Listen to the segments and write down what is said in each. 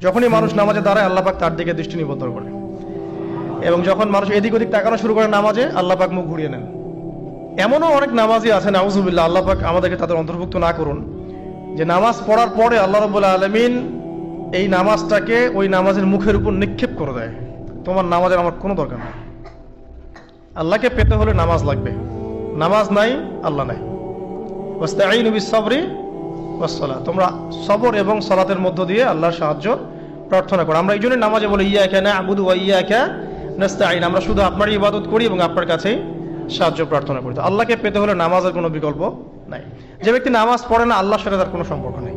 যখনই মানুষ নামাজে দাঁড়ায় আল্লাহ পাক তার দিকে দৃষ্টি নিবদ্ধ করে, এবং যখন মানুষ এদিক ওদিক তাকানো শুরু করে নামাজে, আল্লাহ পাক মুখ ঘুরিয়ে নেন। এমনও অনেক নামাজি আছেন, আউযুবিল্লাহ, আল্লাহ পাক আমাদেরকে তাদের অন্তর্ভুক্ত না করুন, যে নামাজ পড়ার পরে আল্লাহ রাব্বুল আলামিন এই নামাজটাকে ওই নামাজের মুখের উপর নিক্ষেপ করে দেয়। তোমার নামাজের আমার কোনো দরকার নেই। আল্লাহকে পেতে হলে নামাজ লাগবে, নামাজ নাই আল্লাহ নাই। ওয়াস্তাঈনু বিস-সাবরি ওয়াস-সালাহ, তোমরা সবর এবং সালাতের মধ্য দিয়ে আল্লাহর সাহায্য প্রার্থনা করো। আমরা এই জন্য নামাজে বলি ইয়্যাকা না'বুদু ওয়া ইয়্যাকা নাস্তাঈন, আমরা শুধু আপনারই ইবাদত করি এবং আপনার কাছেই সাহায্য প্রার্থনা করি। তো আল্লাহকে পেতে হলে নামাজের কোনো বিকল্প নাই। যে ব্যক্তি নামাজ পড়ে না, আল্লাহর সাথে তার কোনো সম্পর্ক নেই,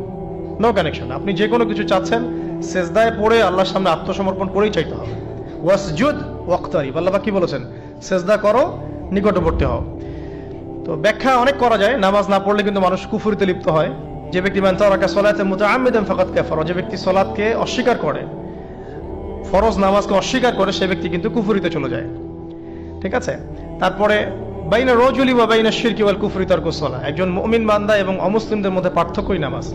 নো কানেকশন। আপনি যে কোনো কিছু চাচ্ছেন, সেজদায় পড়ে আল্লাহর সামনে আত্মসমর্পণ করেই চাইতে হবে। ওয়াসজুদ ওয়াক্তারিব, আল্লাহ পাক কি বলেছেন? সেজদা করো, নিকটবর্তী হও। তো ব্যাখ্যা অনেক করা যায়। নামাজ না পড়লে কিন্তু মানুষ কুফরিতে লিপ্ত হয়। যে ব্যক্তি মান তারাকা সালাতান মুতাআম্মিদান ফাকাদ কাফারা, যে ব্যক্তি সালাতকে অস্বীকার করে, ফরজ নামাজকে অস্বীকার করে, সে ব্যক্তি কিন্তু কুফরিতে চলে যায়। ঠিক আছে। তারপরে বাইনা রাজুলি ওয়া বাইনা শিরকি ওয়াল কুফরি তারকুস সালাহ, একজন মুমিন বান্দা এবং অমুসলিমদের মধ্যে পার্থক্যই নামাজ।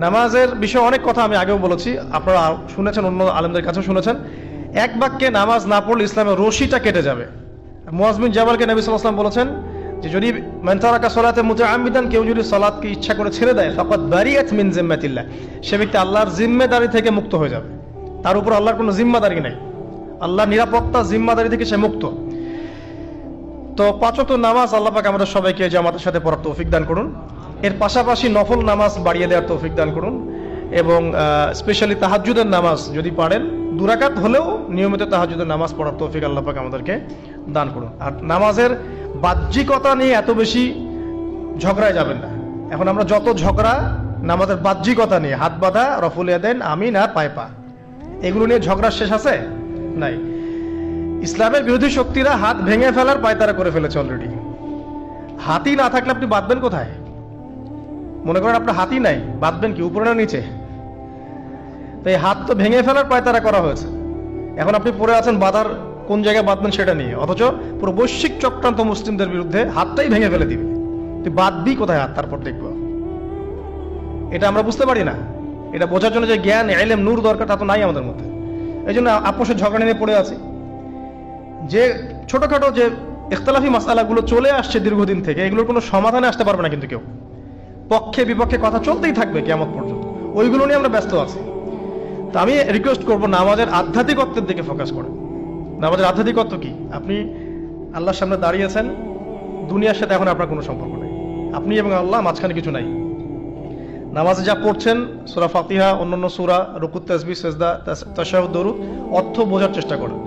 নামাজের বিষয়ে অনেক কথা আমি আগেও বলেছি, আপনারা শুনেছেন, অন্য আলেমদের কাছেও শুনেছেন। এক বাক্যে নামাজ না পড়লে ইসলামের রশিটা কেটে যাবে। মুআয বিন জাবালকে নবী সাল্লাল্লাহু আলাইহি ওয়াসাল্লাম বলেছেন যে যদি মান তারাকা সালাতান মুতাআম্মিদান, কেউ যদি সালাতকে ইচ্ছা করে ছেড়ে দেয়, ফাকাদ বারিয়াত মিন জিম্মাতিল্লাহ, সে ব্যক্তি আল্লাহর জিম্মেদারি থেকে মুক্ত হয়ে যাবে। তার উপর আল্লাহর কোনো জিম্মাদারি নাই, আল্লাহর নিরাপত্তা জিম্মাদারি থেকে সে মুক্ত। তো পাঁচ ওয়াক্ত নামাজ আল্লাহ পাক আমাদের সবাইকে জামাতের সাথে পড়ার তৌফিক দান করুন। এর পাশাপাশি নফল নামাজ বাড়িয়ে দেওয়ার তৌফিক দান করুন, এবং স্পেশালি তাহাজ্জুদের নামাজ যদি পারেন, 2 রাকাত হলেও নিয়মিত তাহাজ্জুদের নামাজ পড়ার তৌফিক আল্লাহ পাক আমাদেরকে দান করুন। আর নামাজের বাহ্যিকতা নিয়ে এত বেশি ঝগড়ায় যাবেন না। এখন আমরা যত ঝগড়া নামাজের বাহ্যিকতা নিয়ে, হাত বাঁধা, রফুল ইয়াদাইন, আমিন আর পায়ে পা, এগুলো নিয়ে ঝগড়া শেষ আছে? নাই। ইসলামের বিরোধী শক্তিরা হাত ভেঙে ফেলার পায়তারা করে ফেলেছে অলরেডি। হাতই না থাকলে আপনি বাঁধবেন কোথায়? মনে করেন আপনার হাতই নাই, বাঁধবেন কি উপরে না নিচে? তো এই হাত তো ভেঙে ফেলার পায়তারা করা হয়েছে। এখন আপনি পড়ে আছেন বাঁধার কোন জায়গায় বাঁধবেন সেটা নিয়ে, অথচ পুরো বৈশ্বিক চক্রান্ত মুসলিমদের বিরুদ্ধে হাতটাই ভেঙে ফেলে দিবে। তুই বাঁধবি কোথায় হাত? তারপর দেখবো। এটা আমরা বুঝতে পারি না। এটা বোঝার জন্য যে জ্ঞান, ইলম, নূর দরকার, তা তো নাই আমাদের মধ্যে। এই জন্য আপোষের ঝগড়া নিয়ে পড়ে আছি। যে ছোটখাটো যে ইখতিলাফি মাসআলাগুলো চলে আসছে দীর্ঘদিন থেকে, এগুলোর কোনো সমাধানে আসতে পারবে না কিন্তু কেউ। পক্ষে বিপক্ষে কথা চলতেই থাকবে কিয়ামত পর্যন্ত, ওইগুলো নিয়ে আমরা ব্যস্ত আছি। তো আমি রিকোয়েস্ট করবো, নামাজের আধ্যাত্মিকত্বের দিকে ফোকাস করেন। নামাজের আধ্যাত্মিকত্ব কি? আপনি আল্লাহর সামনে দাঁড়িয়েছেন, দুনিয়ার সাথে এখন আপনার কোনো সম্পর্ক নেই, আপনি এবং আল্লাহ, মাঝখানে কিছু নাই। নামাজে যা পড়ছেন, সূরা ফাতিহা, অন্যান্য সূরা, রুকু, তাসবিহ, সিজদা, তাশাহুদ, দরুদ, অর্থ বোঝার চেষ্টা করেন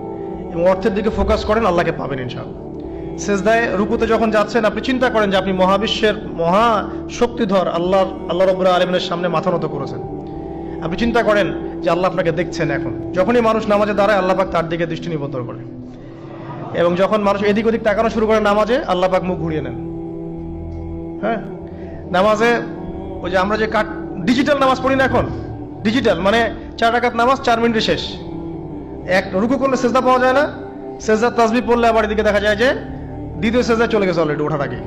এবং অর্থের দিকে ফোকাস করেন, আল্লাহকে পাবেন ইনশাআল্লাহ। সিজদায়, রুকুতে যখন যাচ্ছেন, আপনি চিন্তা করেন যে আপনি মহাবিশ্বের মহা শক্তিধর আল্লাহ রাব্বুল আলামিনের সামনে মাথা নত করেছেন। আপনি চিন্তা করেন যে আল্লাহ আপনাকে দেখছেন। এখন যখনই মানুষ নামাজে দাঁড়ায়, আল্লাহ পাক তার দিকে দৃষ্টি নিবদ্ধ করে, এবং যখন মানুষ এদিক ওদিক তাকানো শুরু করে নামাজে, আল্লাহ পাক মুখ ঘুরিয়ে নেন। হ্যাঁ, নামাজে ওই যে আমরা যে ডিজিটাল নামাজ পড়ি না এখন, ডিজিটাল মানে 4 রাকাত নামাজ 4 মিনিটে শেষ। এক রুকু করলে সেজদা পাওয়া যায় না, সেজদার তাসবিহ পড়লে আবার এদিকে দেখা যায় যে দ্বিতীয় সেজদায় চলে গেছে অলরেডি ওঠার আগে।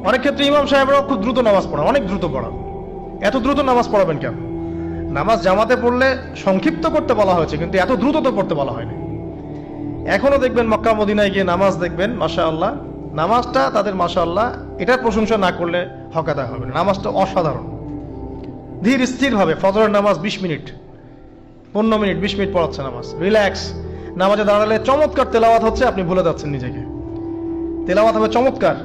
অনেক ক্ষেত্রে ইমাম সাহেবরাও খুব দ্রুত নামাজ পড়ান, অনেক দ্রুত পড়ান। এত দ্রুত নামাজ পড়াবেন কেন? নামাজ জামাতে পড়লে সংক্ষিপ্ত করতে বলা হয়েছে, কিন্তু এত দ্রুত তো পড়তে বলা হয়নি। এখনো দেখবেন মক্কা মদিনায় গিয়ে নামাজ দেখবেন, মাশাআল্লাহ, নামাজটা তাদের মাশাআল্লাহ, এটার প্রশংসা না করলে হক আদায় হবে না। নামাজটা অসাধারণ, ধীর স্থির ভাবে। ফজরের নামাজ 20 মিনিট, 15 মিনিট, 20 মিনিট পড়াচ্ছে নামাজ, রিল্যাক্স। নামাজে দাঁড়ালে চমৎকার তেলাওয়াত হচ্ছে, আপনি ভুলে যাচ্ছেন নিজেকে। তেলাওয়াত হবে চমৎকার,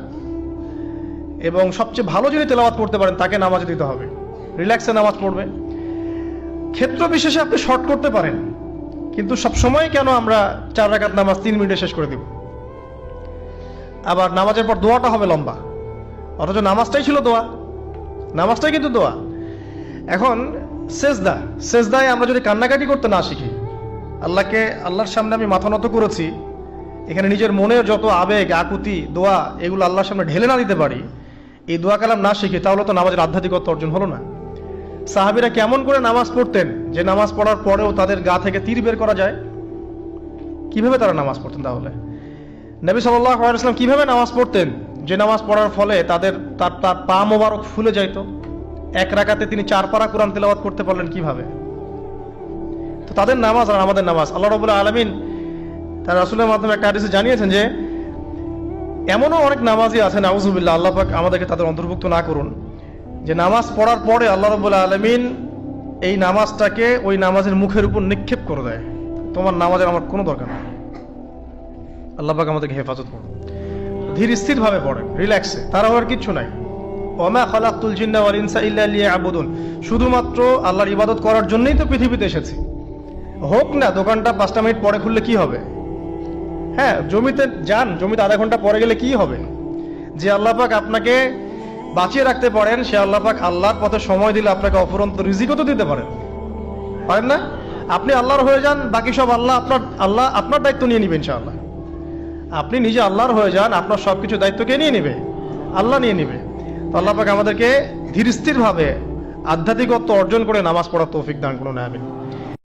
এবং সবচেয়ে ভালো যিনি তেলাওয়াত করতে পারেন তাকে নামাজে দিতে হবে। রিল্যাক্সে নামাজ পড়বে। ক্ষেত্র বিশেষে আপনি শর্ট করতে পারেন, কিন্তু সব সময় কেন আমরা 4 রাকাত নামাজ 3 মিনিটে শেষ করে দিব? আবার নামাজের পর দোয়াটা হবে লম্বা, অথচ নামাজটাই ছিল দোয়া, নামাজটাই কিন্তু দোয়া। এখন সেজদায় আমরা যদি কান্নাকাটি করতে না শিখি, আল্লাহর সামনে আমি মাথা নত করেছি, এখানে নিজের মনের যত আবেগ, আকুতি, দোয়া, এগুলো আল্লাহর সামনে ঢেলে না দিতে পারি, এই দোয়া কালাম না শিখি, তাহলে তো নামাজের আধ্যাত্মিকতা অর্জন হলো না। সাহাবীরা কেমন করে নামাজ পড়তেন, যে নামাজ পড়ার পরেও তাদের গা থেকে তীর বের করা যায়? কিভাবে তারা নামাজ পড়তেন? তাহলে নবী সাল্লাল্লাহু আলাইহি ওয়াসাল্লাম কিভাবে নামাজ পড়তেন, যে নামাজ পড়ার ফলে তার পা মোবারক ফুলে যাইত? এক রাকাতে তিনি 4 পারা কোরআন তেলাওয়াত করতে পারলেন কিভাবে? তো তাদের নামাজ আর আমাদের নামাজ, আল্লাহ রাব্বুল আলামিন তার রাসূলের মাধ্যমে একটা হাদিসে জানিয়েছেন যে এমনও অনেক নামাজি আছেন, নাউযুবিল্লাহ, আল্লাহ পাক আমাদেরকে তাদের অন্তর্ভুক্ত না করুন, যে নামাজ পড়ার পরে আল্লাহ রাব্বুল আলামিন এই নামাজটাকে ওই নামাজের মুখের উপর নিক্ষেপ করে দেয়, তোমার নামাজের আমার কোনো দরকার নেই। আল্লাহ পাক আমাদেরকে হেফাজত করুন। ধীর স্থির ভাবে পড়েন, রিল্যাক্সে, তারা হওয়ার কিচ্ছু নাই। ওমা খালাকতুল জিন্না ওয়াল ইনসা ইল্লা লিয়াবুদুন, শুধুমাত্র আল্লাহর ইবাদত করার জন্যই তো পৃথিবীতে এসেছি। হোক না দোকানটা 5টা মিনিট পরে খুললে কি হবে? হ্যাঁ, জমিতে যান, জমিতে আধা ঘন্টা পরে গেলে কি হবে? যে আল্লাহ পাক আপনাকে বাঁচিয়ে রাখতে পারেন, সে আল্লাহ পাক আল্লাহর পথে সময় দিলে আপনাকে অফুরন্ত রিজিকও তো দিতে পারেন, পারেন না? আপনি আল্লাহর হয়ে যান, বাকি সব আল্লাহ আপনার দায়িত্ব নিয়ে নিবেন ইনশাআল্লাহ। আপনি নিজে আল্লাহর হয়ে যান, আপনার সবকিছু দায়িত্ব কে নিয়ে নিবে? আল্লাহ নিয়ে নিবে। তো আল্লাহ পাক আমাদেরকে ধীর স্থির ভাবে আধ্যাত্মিকত্ব অর্জন করে নামাজ পড়ার তৌফিক দান করুন, আমিন।